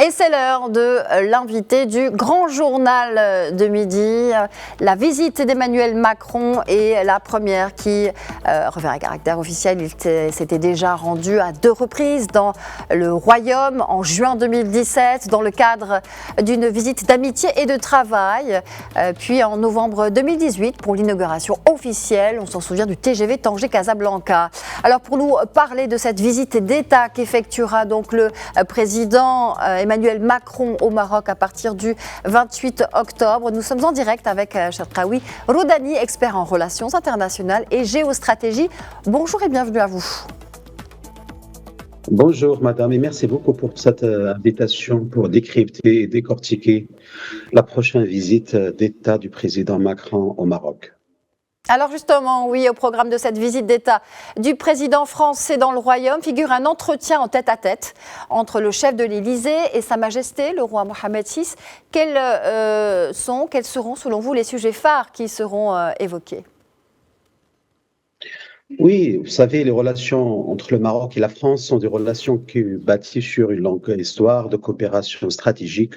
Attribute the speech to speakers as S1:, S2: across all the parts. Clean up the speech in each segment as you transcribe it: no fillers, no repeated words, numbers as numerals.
S1: Et c'est l'heure de l'invité du grand journal de midi. La visite d'Emmanuel Macron est la première qui revêt un caractère officiel. Il s'était déjà rendu à 2 reprises dans le Royaume en juin 2017 dans le cadre d'une visite d'amitié et de travail. Puis en novembre 2018 pour l'inauguration officielle, on s'en souvient, du TGV Tanger-Casablanca. Alors pour nous parler de cette visite d'État qu'effectuera donc le président Emmanuel Macron au Maroc à partir du 28 octobre. Nous sommes en direct avec Cherkaoui Roudani, expert en relations internationales et géostratégie. Bonjour et bienvenue à vous.
S2: Bonjour madame et merci beaucoup pour cette invitation pour décrypter et décortiquer la prochaine visite d'État du président Macron au Maroc.
S1: Alors justement, oui, au programme de cette visite d'État du président français dans le Royaume figure un entretien en tête-à-tête entre le chef de l'Élysée et Sa Majesté, le roi Mohammed VI. Quels seront selon vous les sujets phares qui seront évoqués ?
S2: Oui, vous savez, les relations entre le Maroc et la France sont des relations qui bâties sur une longue histoire de coopération stratégique,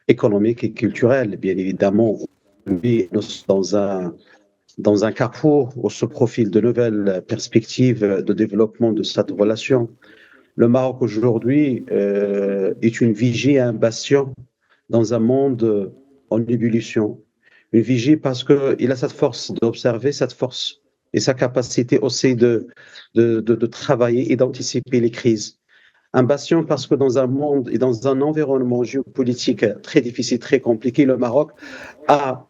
S2: économique et culturelle. Bien évidemment, nous sommes dans un carrefour où se profilent de nouvelles perspectives de développement de cette relation. Le Maroc aujourd'hui est une vigie et un bastion dans un monde en ébullition. Une vigie parce qu'il a cette force d'observer, cette force et sa capacité aussi de travailler et d'anticiper les crises. Un bastion parce que dans un monde et dans un environnement géopolitique très difficile, très compliqué, le Maroc a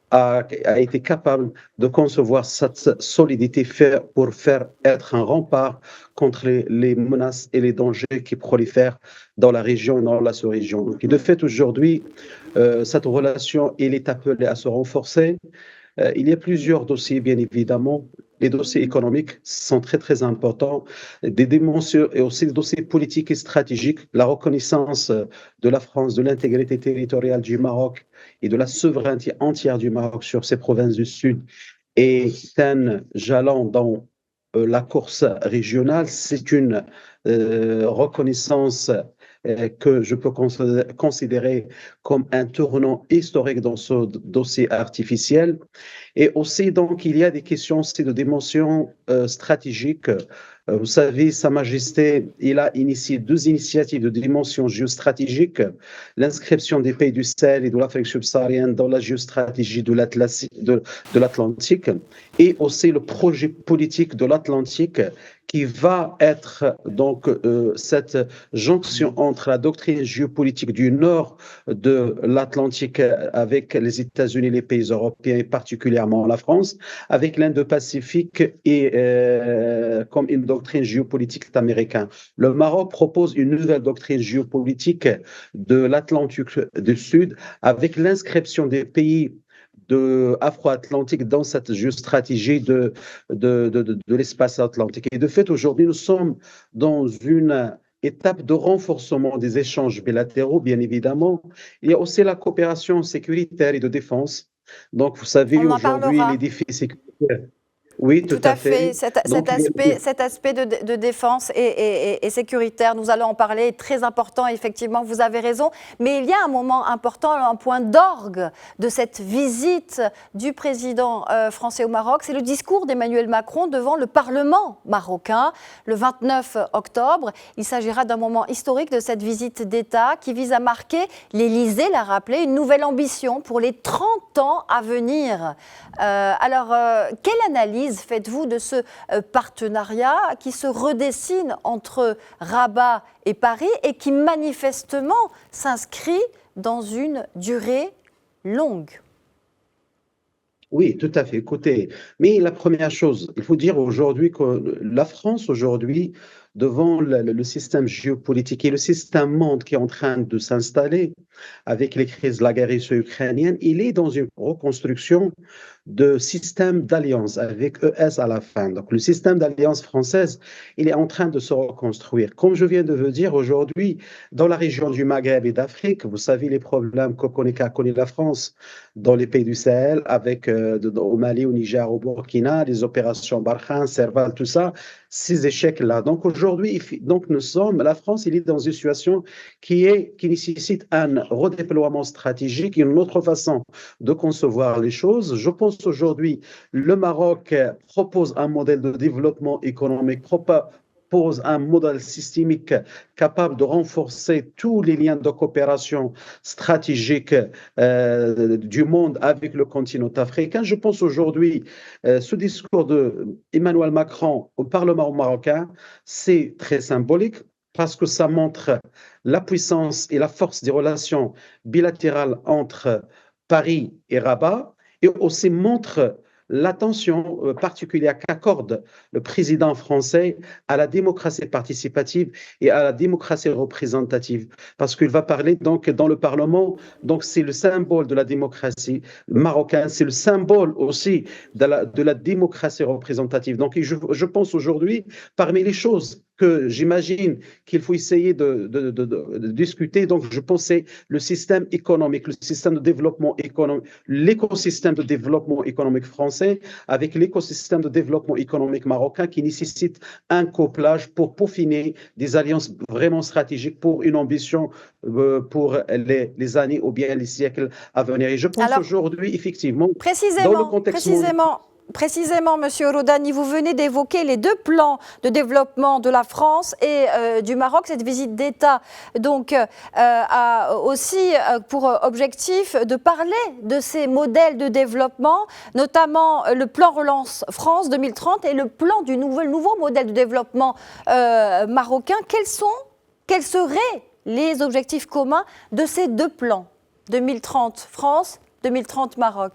S2: été capable de concevoir cette solidité pour faire être un rempart contre les menaces et les dangers qui prolifèrent dans la région et dans la sous-région. Donc, de fait, aujourd'hui, cette relation elle est appelée à se renforcer. Il y a plusieurs dossiers, bien évidemment. Les dossiers économiques sont très, très importants, des dimensions et aussi des dossiers politiques et stratégiques. La reconnaissance de la France, de l'intégrité territoriale du Maroc et de la souveraineté entière du Maroc sur ses provinces du Sud est un jalon dans la course régionale. C'est une reconnaissance que je peux considérer comme un tournant historique dans ce dossier artificiel. Et aussi, donc, il y a des questions aussi de dimension stratégique. Vous savez, Sa Majesté, il a initié 2 initiatives de dimension géostratégique, l'inscription des pays du Sahel et de l'Afrique subsaharienne dans la géostratégie de l'Atlantique, et aussi le projet politique de l'Atlantique qui va être donc cette jonction entre la doctrine géopolitique du nord de l'Atlantique avec les États-Unis, les pays européens et particulièrement la France, avec l'Indo-Pacifique et comme une doctrine géopolitique américaine. Le Maroc propose une nouvelle doctrine géopolitique de l'Atlantique du Sud avec l'inscription des pays afro-atlantique dans cette géostratégie de l'espace atlantique. Et de fait, aujourd'hui, nous sommes dans une étape de renforcement des échanges bilatéraux, bien évidemment. Il y a aussi la coopération sécuritaire et de défense. Donc, vous savez, aujourd'hui, les défis sécuritaires. Oui,
S1: tout à fait. Cet aspect de défense et sécuritaire, nous allons en parler, très important, effectivement, vous avez raison. Mais il y a un moment important, un point d'orgue de cette visite du président français au Maroc, c'est le discours d'Emmanuel Macron devant le Parlement marocain le 29 octobre. Il s'agira d'un moment historique de cette visite d'État qui vise à marquer, l'Élysée l'a rappelé, une nouvelle ambition pour les 30 ans à venir. Quelle analyse faites-vous de ce partenariat qui se redessine entre Rabat et Paris et qui manifestement s'inscrit dans une durée longue ?
S2: Oui, tout à fait. Écoutez, mais la première chose, il faut dire aujourd'hui que la France, aujourd'hui, devant le système géopolitique et le système monde qui est en train de s'installer avec les crises de la guerre russo-ukrainienne, il est dans une reconstruction de système d'alliance avec ES à la fin. Donc, le système d'alliance française, il est en train de se reconstruire. Comme je viens de vous dire aujourd'hui, dans la région du Maghreb et d'Afrique, vous savez les problèmes qu'a connu la France dans les pays du Sahel, avec au Mali, au Niger, au Burkina, les opérations Barkhane, Serval, tout ça, ces échecs-là. Donc, aujourd'hui, aujourd'hui, donc la France, elle est dans une situation qui nécessite un redéploiement stratégique, une autre façon de concevoir les choses. Je pense aujourd'hui, le Maroc propose un modèle de développement économique, propose un modèle systémique capable de renforcer tous les liens de coopération stratégique du monde avec le continent africain. Je pense aujourd'hui, ce discours de Emmanuel Macron au Parlement marocain, c'est très symbolique parce que ça montre la puissance et la force des relations bilatérales entre Paris et Rabat, et aussi montre l'attention particulière qu'accorde le président français à la démocratie participative et à la démocratie représentative. Parce qu'il va parler donc dans le Parlement, donc c'est le symbole de la démocratie marocaine, c'est le symbole aussi de la démocratie représentative. Donc je pense aujourd'hui, parmi les choses que j'imagine qu'il faut essayer de discuter, donc je pense c'est le système économique, le système de développement économique, l'écosystème de développement économique français avec l'écosystème de développement économique marocain qui nécessite un couplage pour peaufiner des alliances vraiment stratégiques pour une ambition pour les années ou bien les siècles à venir. Et je pense aujourd'hui, effectivement, dans le contexte
S1: Précisément, Monsieur Rodani, vous venez d'évoquer les deux plans de développement de la France et du Maroc. Cette visite d'État donc a aussi pour objectif de parler de ces modèles de développement, notamment le plan Relance France 2030 et le plan du nouveau modèle de développement marocain. Quels seraient les objectifs communs de ces deux plans, 2030 France, 2030 Maroc?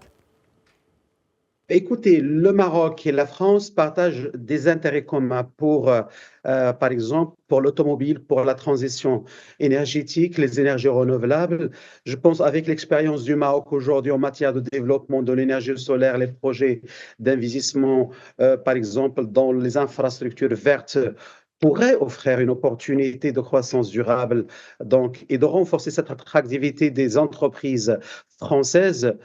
S2: Écoutez, le Maroc et la France partagent des intérêts communs par exemple, pour l'automobile, pour la transition énergétique, les énergies renouvelables. Je pense avec l'expérience du Maroc aujourd'hui en matière de développement de l'énergie solaire, les projets d'investissement, par exemple, dans les infrastructures vertes, pourrait offrir une opportunité de croissance durable donc, et de renforcer cette attractivité des entreprises françaises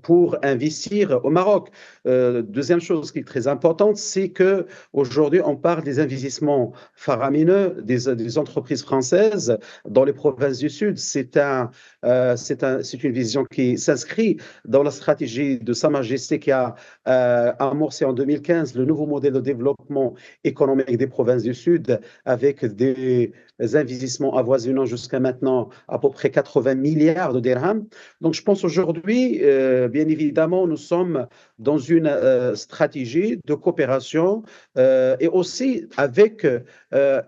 S2: pour investir au Maroc. Deuxième chose qui est très importante, c'est qu'aujourd'hui, on parle des investissements faramineux des entreprises françaises dans les provinces du Sud. C'est une vision qui s'inscrit dans la stratégie de Sa Majesté qui a amorcé en 2015 le nouveau modèle de développement économique des provinces du Sud avec des investissements avoisinant jusqu'à maintenant à peu près 80 milliards de dirhams. Donc, je pense aujourd'hui, bien évidemment, nous sommes dans une stratégie de coopération et aussi avec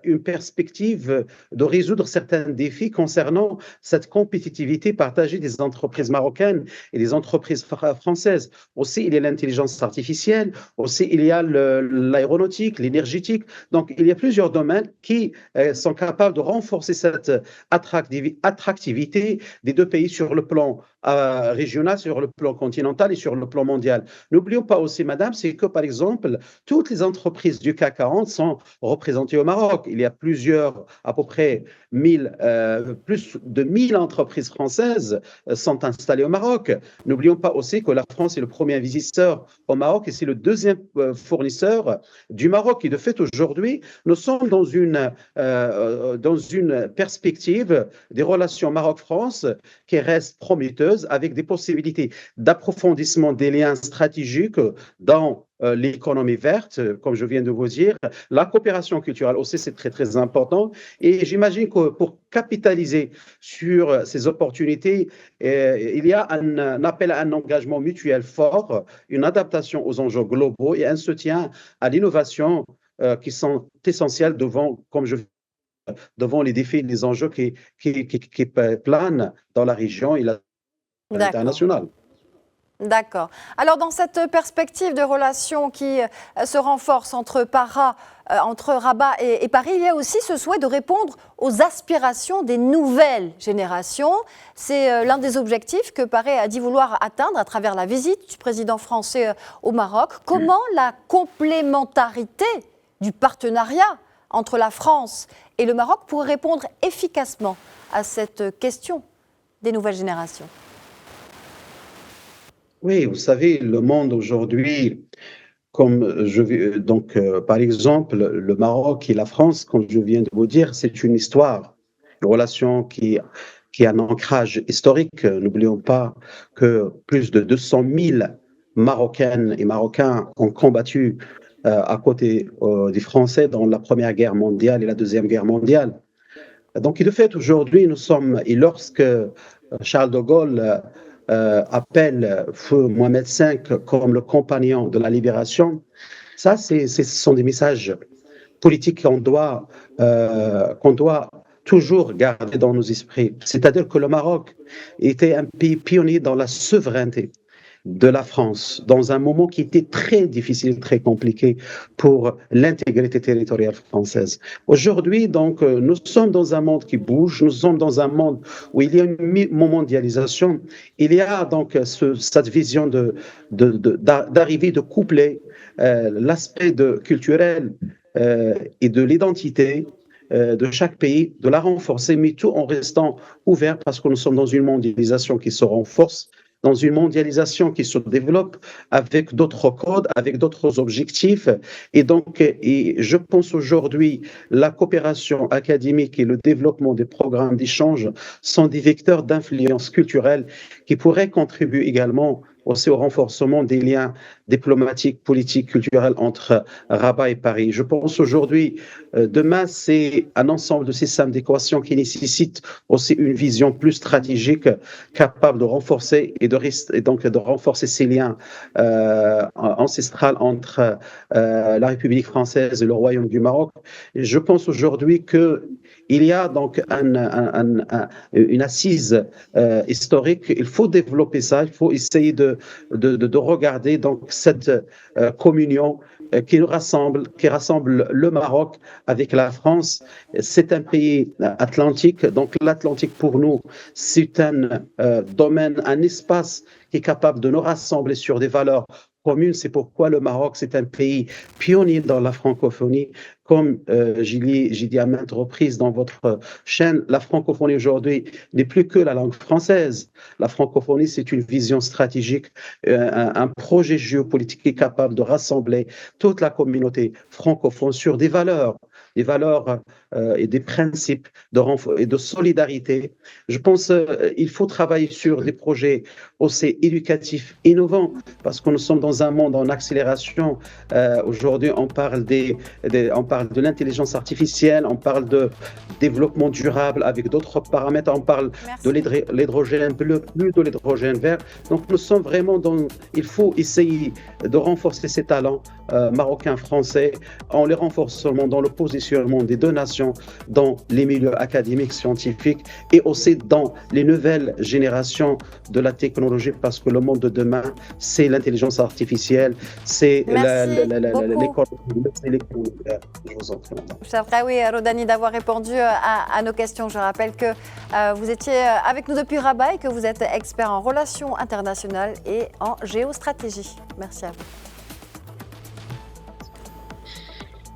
S2: une perspective de résoudre certains défis concernant cette compétitivité partagée des entreprises marocaines et des entreprises françaises. Aussi, il y a l'intelligence artificielle, aussi il y a l'aéronautique, l'énergétique. Donc, il y a plusieurs domaines qui sont capables de renforcer cette attractivité des deux pays sur le plan régional, sur le plan continental et sur le plan mondial. N'oublions pas aussi, madame, c'est que, par exemple, toutes les entreprises du CAC 40 sont représentées au Maroc. Il y a à peu près plus de 1000 entreprises françaises sont installées au Maroc. N'oublions pas aussi que la France est le premier investisseur au Maroc et c'est le deuxième fournisseur du Maroc. Et de fait, aujourd'hui, nous sommes dans une perspective des relations Maroc-France qui reste prometteuse avec des possibilités d'approfondissement des liens stratégiques dans l'économie verte, comme je viens de vous dire. La coopération culturelle aussi, c'est très, très important. Et j'imagine que pour capitaliser sur ces opportunités, il y a un appel à un engagement mutuel fort, une adaptation aux enjeux globaux et un soutien à l'innovation qui sont essentiels devant les défis et les enjeux qui planent dans la région et l'international.
S1: D'accord. Alors, dans cette perspective de relations qui se renforce entre Rabat et Paris, il y a aussi ce souhait de répondre aux aspirations des nouvelles générations. C'est l'un des objectifs que Paris a dit vouloir atteindre à travers la visite du président français au Maroc. Comment la complémentarité du partenariat entre la France et le Maroc pourrait répondre efficacement à cette question des nouvelles générations?
S2: Oui, vous savez, le monde aujourd'hui Par exemple, le Maroc et la France, comme je viens de vous dire, c'est une relation qui a un ancrage historique. N'oublions pas que plus de 200 000 Marocaines et Marocains ont combattu à côté des Français dans la Première Guerre mondiale et la Deuxième Guerre mondiale. Donc, de fait, aujourd'hui, et lorsque Charles de Gaulle appelle Feu Mohamed V comme le compagnon de la libération, ce sont des messages politiques qu'on doit toujours garder dans nos esprits. C'est-à-dire que le Maroc était un pays pionnier dans la souveraineté de la France, dans un moment qui était très difficile, très compliqué pour l'intégrité territoriale française. Aujourd'hui, donc, nous sommes dans un monde qui bouge, nous sommes dans un monde où il y a une mondialisation, il y a donc cette vision d'arriver, de coupler l'aspect culturel et de l'identité de chaque pays, de la renforcer, mais tout en restant ouvert parce que nous sommes dans une mondialisation qui se renforce, dans une mondialisation qui se développe avec d'autres codes, avec d'autres objectifs. Et je pense aujourd'hui, la coopération académique et le développement des programmes d'échange sont des vecteurs d'influence culturelle qui pourraient contribuer également aussi au renforcement des liens diplomatiques, politiques, culturels entre Rabat et Paris. Je pense aujourd'hui, demain, c'est un ensemble de systèmes d'équations qui nécessitent aussi une vision plus stratégique, capable de renforcer de renforcer ces liens ancestrales entre la République française et le Royaume du Maroc. Et je pense aujourd'hui qu'il y a donc une assise historique. Il faut développer ça, il faut essayer de regarder donc cette communion qui rassemble le Maroc avec la France. C'est un pays atlantique, donc l'Atlantique pour nous, c'est un domaine, un espace qui est capable de nous rassembler sur des valeurs communes. C'est pourquoi le Maroc, c'est un pays pionnier dans la francophonie. Comme j'ai dit à maintes reprises dans votre chaîne, la francophonie aujourd'hui n'est plus que la langue française. La francophonie, c'est une vision stratégique, un projet géopolitique qui est capable de rassembler toute la communauté francophone sur des valeurs et des principes et de solidarité. Je pense qu'il faut travailler sur des projets aussi éducatifs innovants parce que nous sommes dans un monde en accélération. Aujourd'hui, on parle de l'intelligence artificielle, on parle de développement durable avec d'autres paramètres, on parle de l'hydrogène bleu, plus de l'hydrogène vert. Donc nous sommes vraiment il faut essayer de renforcer ces talents marocains, français, en les renforçant dans le positionnement des deux nations dans les milieux académiques, scientifiques et aussi dans les nouvelles générations de la technologie parce que le monde de demain, c'est l'intelligence artificielle, c'est l'économie. Je vous en prie.
S1: Cher Raoui Rodani d'avoir répondu à nos questions. Je rappelle que vous étiez avec nous depuis Rabat et que vous êtes expert en relations internationales et en géostratégie. Merci à vous.